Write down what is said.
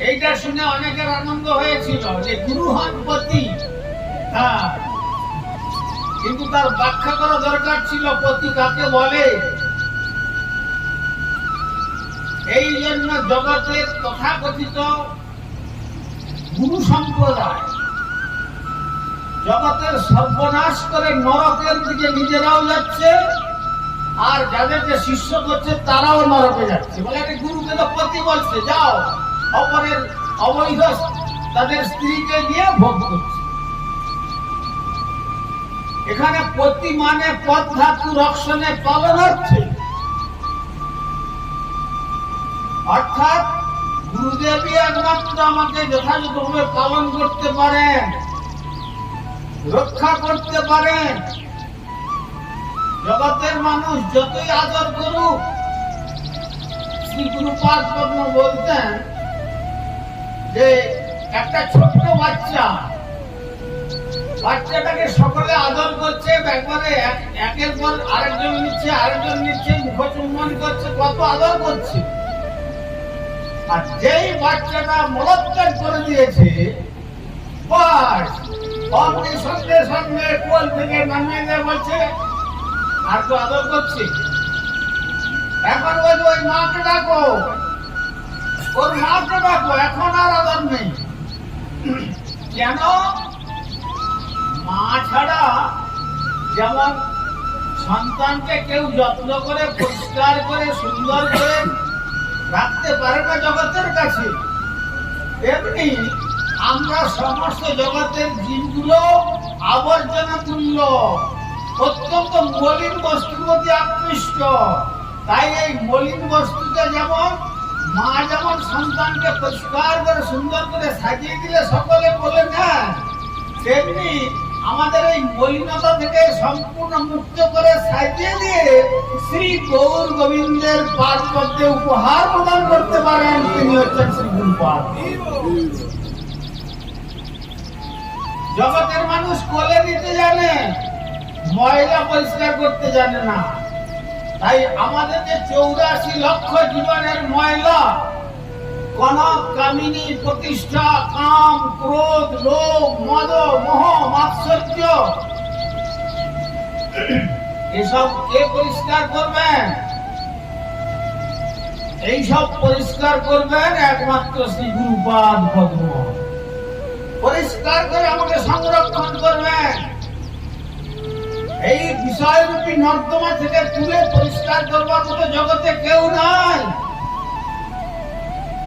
এইটা শুনে অনেকের আনন্দ হয়েছিল যে গুরু হন পতি। হ্যাঁ, কিন্তু তার ব্যাখ্যা করা দরকার ছিল পতি কাকে বলে। এই জন্য জগতের তথাকথিত গুরু সম্প্রদায় জগতের সর্বনাশ করে নরকের দিকে নিজেরাও যাচ্ছে, আর যাদেরকে শিষ্য করছে তারাও নরকে যাচ্ছে। বলে একটা গুরুকে তো পতি বলছে, যাও অপরের অবৈধ তাদের স্ত্রীকে দিয়ে ভোগ করছে। এখানে পতি মানে পদ ধাতু রক্ষণে পালন হচ্ছে, অর্থাৎ গুরুদেবী একমাত্র আমাকে যথাযথভাবে পালন করতে পারেন, রক্ষা করতে পারেন। জগতের মানুষ যতই আদর করুক, শ্রী গুরুপাদ পদ্ম বলতেন যে একটা ছোট্ট বাচ্চাটাকে সকলে আদর করছে, একবারে একের পর আরেকজন নিচ্ছে মুখচুম্বন করছে, কত আদর করছে। আর যেই বাচ্চাটা মলত্যাগ করে দিয়েছে, বাস অমনি সঙ্গে সঙ্গে কোল থেকে নামিয়ে দিয়ে বলছে আর তো আদর করছে। এখন বলছে ওই মাকে ডাকো, ওর মাকে ডাকো, এখন আর আদর নেই। কেন? মা ছাড়া যেমন সন্তানকে কেউ যত্ন করে পরিষ্কার করে সুন্দর করে রাখতে পারে না জগতের কাছে, এমনি আমরা সমস্ত জগতের জীবগুলো আবর্জনা তুল্য, অত্যন্ত মলিন বস্তুর প্রতি আকৃষ্ট। তাই এই মলিন বস্তুতে যেমন মা যেমন সন্তানকে পরিষ্কার করে সুন্দর করে সাজিয়ে দিলে সকলে বলে না, তেমনি আমাদের এই মলিনতা থেকে সম্পূর্ণ মুক্ত করে সাজিয়ে দিয়ে শ্রী গৌর গোবিন্দের পাদ পদ্মে উপহার প্রদান করতে পারেন, তিনি হচ্ছেন শ্রী গুরুপাদ। জগতের মানুষ কোলে দিতে জানে, ময়লা পরিষ্কার করতে জানে না। তাই আমাদের যে 84 লক্ষ জীবনের ময়লা, কনক, কামিনী, প্রতিষ্ঠা, কাম, ক্রোধ, লোভ, মদ, মোহ, মাৎসর্য, এসব কে পরিষ্কার করবেন? এইসব পরিষ্কার করবেন একমাত্র শ্রী গুরুপাদ পদ্ম। পরিষ্কার করে আমাকে সংরক্ষণ করবেন। এই বিষয়রূপী নর্দমা থেকে তুলে পরিষ্কার করবার মতো জগতে কেউ নাই।